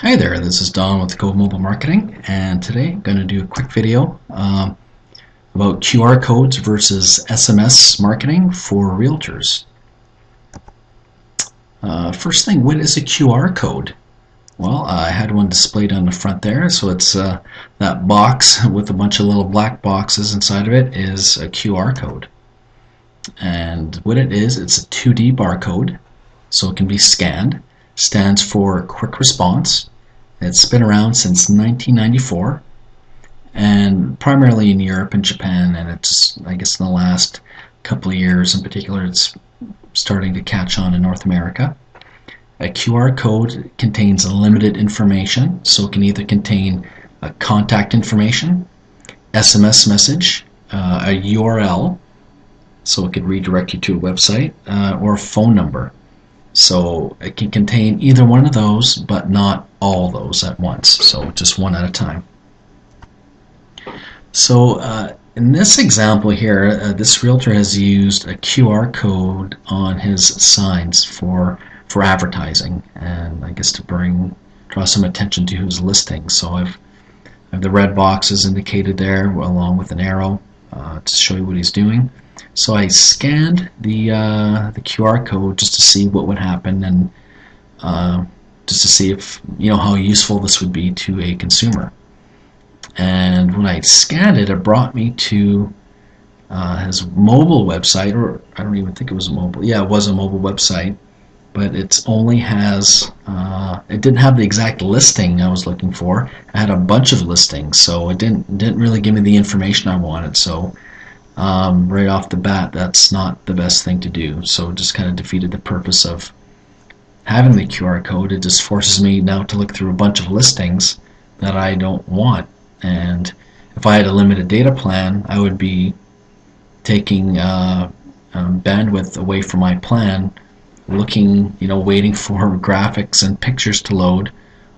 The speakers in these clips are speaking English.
Hi there, this is Don with Code Mobile Marketing, and today I'm going to do a quick video about QR codes versus SMS marketing for realtors. First thing, what is a QR code? Well, I had one displayed on the front there, so it's that box with a bunch of little black boxes inside of it is a QR code. And what it is, it's a 2D barcode, so it can be scanned. Stands for quick response. It's been around since 1994 and primarily in Europe and Japan, and it's, I guess, in the last couple of years in particular it's starting to catch on in North America. A QR code contains limited information, so it can either contain contact information, SMS message, a URL, so it could redirect you to a website, or a phone number. So it can contain either one of those, but not all those at once, so just one at a time. So in this example here, this realtor has used a QR code on his signs for advertising, and I guess to draw some attention to his listing. So I have the red boxes indicated there along with an arrow to show you what he's doing. So I scanned the QR code just to see what would happen, and just to see if how useful this would be to a consumer. And when I scanned it, it brought me to his mobile website, or I don't even think it was a mobile. Yeah, it was a mobile website, but it only has. It didn't have the exact listing I was looking for. It had a bunch of listings, so it didn't really give me the information I wanted. So. Right off the bat, that's not the best thing to do. So it just kind of defeated the purpose of having the QR code. It just forces me now to look through a bunch of listings that I don't want. And if I had a limited data plan, I would be taking bandwidth away from my plan, looking, waiting for graphics and pictures to load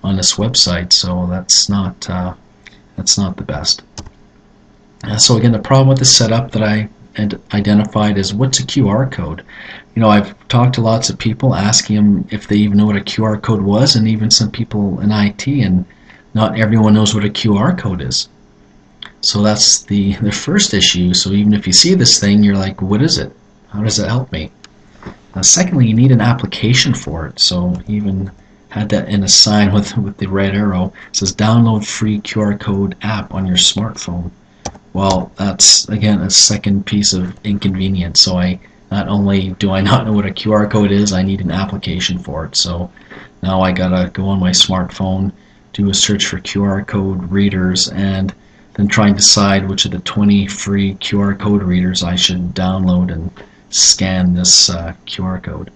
on this website. So that's not the best. So again, the problem with the setup that I identified is, what's a QR code? I've talked to lots of people asking them if they even know what a QR code was, and even some people in IT, and not everyone knows what a QR code is. So that's the first issue. So even if you see this thing, you're like, what is it? How does it help me? Secondly, you need an application for it. So he even had that in a sign with the red arrow. It says download free QR code app on your smartphone. Well, that's again a second piece of inconvenience. So not only do I not know what a QR code is, I need an application for it. So now I gotta go on my smartphone, do a search for QR code readers, and then try and decide which of the 20 free QR code readers I should download and scan this QR code.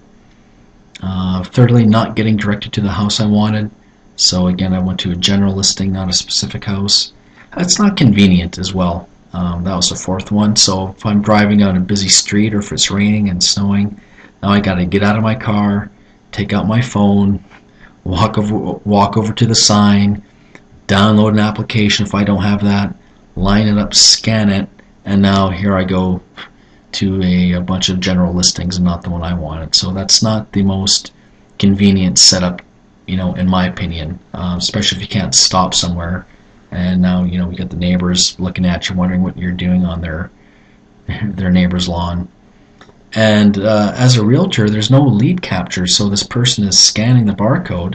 Thirdly, not getting directed to the house I wanted. So again, I went to a general listing, not a specific house. It's not convenient as well. That was the fourth one. So if I'm driving on a busy street, or if it's raining and snowing, now I got to get out of my car, take out my phone, walk over to the sign, download an application if I don't have that, line it up, scan it, and now here I go to a bunch of general listings and not the one I wanted. So that's not the most convenient setup, in my opinion, especially if you can't stop somewhere. And now, we got the neighbors looking at you, wondering what you're doing on their neighbor's lawn. And as a realtor, there's no lead capture, so this person is scanning the barcode.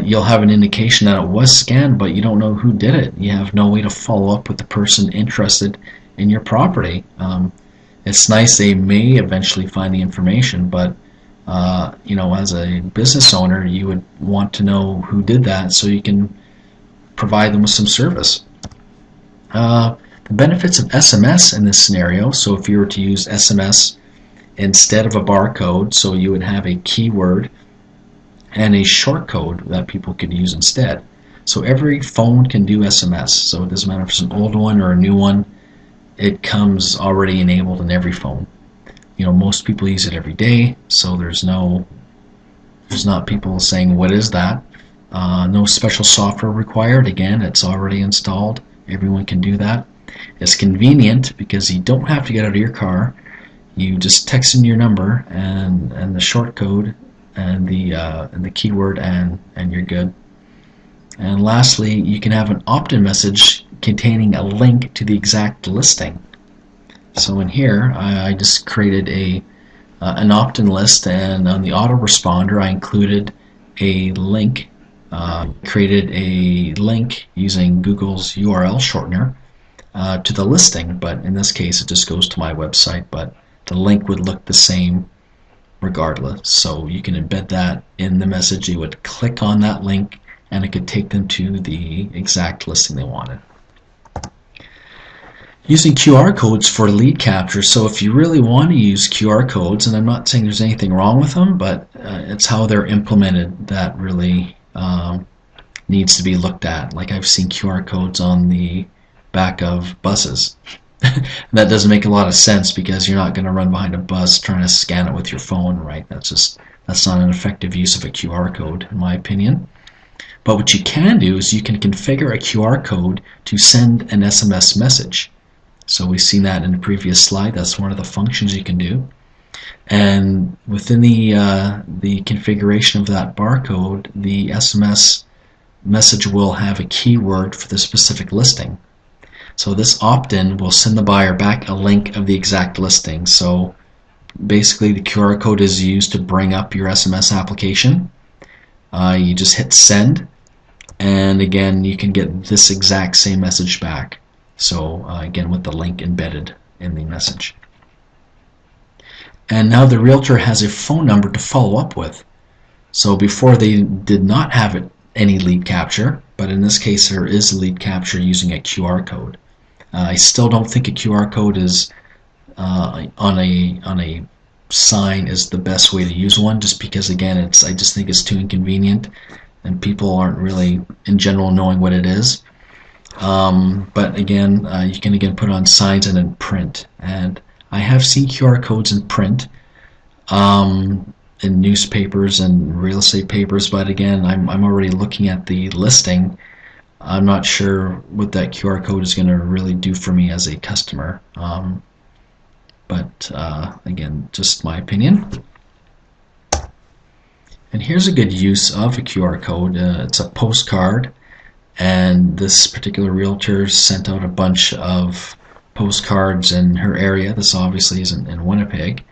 You'll have an indication that it was scanned, but you don't know who did it. You have no way to follow up with the person interested in your property. It's nice they may eventually find the information, but as a business owner, you would want to know who did that so you can provide them with some service. The benefits of SMS in this scenario, so if you were to use SMS instead of a barcode, so you would have a keyword and a short code that people could use instead. So every phone can do SMS, so it doesn't matter if it's an old one or a new one, it comes already enabled in every phone. Most people use it every day, so there's not people saying, what is that? No special software required. Again, it's already installed. Everyone can do that. It's convenient because you don't have to get out of your car. You just text in your number and the short code and the keyword, and you're good. And lastly, you can have an opt-in message containing a link to the exact listing. So in here, I just created an opt-in list, and on the autoresponder I included a link, created a link using Google's URL shortener to the listing, but in this case it just goes to my website, but the link would look the same regardless. So you can embed that in the message. You would click on that link and it could take them to the exact listing they wanted. Using QR codes for lead capture. So if you really want to use QR codes, and I'm not saying there's anything wrong with them, but it's how they're implemented that really needs to be looked at. Like I've seen QR codes on the back of buses. That doesn't make a lot of sense because you're not going to run behind a bus trying to scan it with your phone, right? That's not an effective use of a QR code, in my opinion. But what you can do is you can configure a QR code to send an SMS message. So we've seen that in the previous slide. That's one of the functions you can do. And within the configuration of that barcode, the SMS message will have a keyword for the specific listing. So this opt-in will send the buyer back a link of the exact listing. So basically the QR code is used to bring up your SMS application. You just hit send, and again you can get this exact same message back. So again, with the link embedded in the message. And now the realtor has a phone number to follow up with. So before they did not have any lead capture, but in this case there is lead capture using a QR code. I still don't think a QR code is on a sign is the best way to use one, just because again I just think it's too inconvenient and people aren't really in general knowing what it is. But again, you can again put on signs and in print, and I have seen QR codes in print in newspapers and real estate papers, but again I'm already looking at the listing. I'm not sure what that QR code is going to really do for me as a customer, but again, just my opinion. And here's a good use of a QR code. It's a postcard, and this particular realtor sent out a bunch of postcards in her area. This obviously isn't in Winnipeg,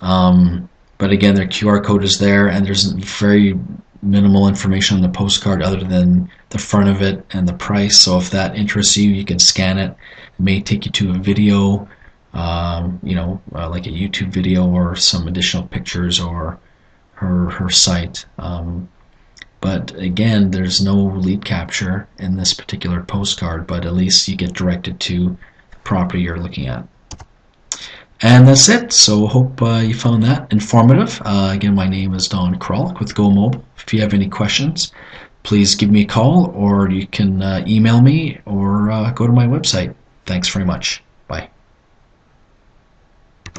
but again their QR code is there, and there's very minimal information on the postcard other than the front of it and the price. So if that interests you, you can scan it. It may take you to a video, like a YouTube video or some additional pictures or her site. But again, there's no lead capture in this particular postcard, but at least you get directed to the property you're looking at. And that's it. So hope you found that informative. Again, my name is Don Kralik with Go Mobile. If you have any questions, please give me a call, or you can email me or go to my website. Thanks very much.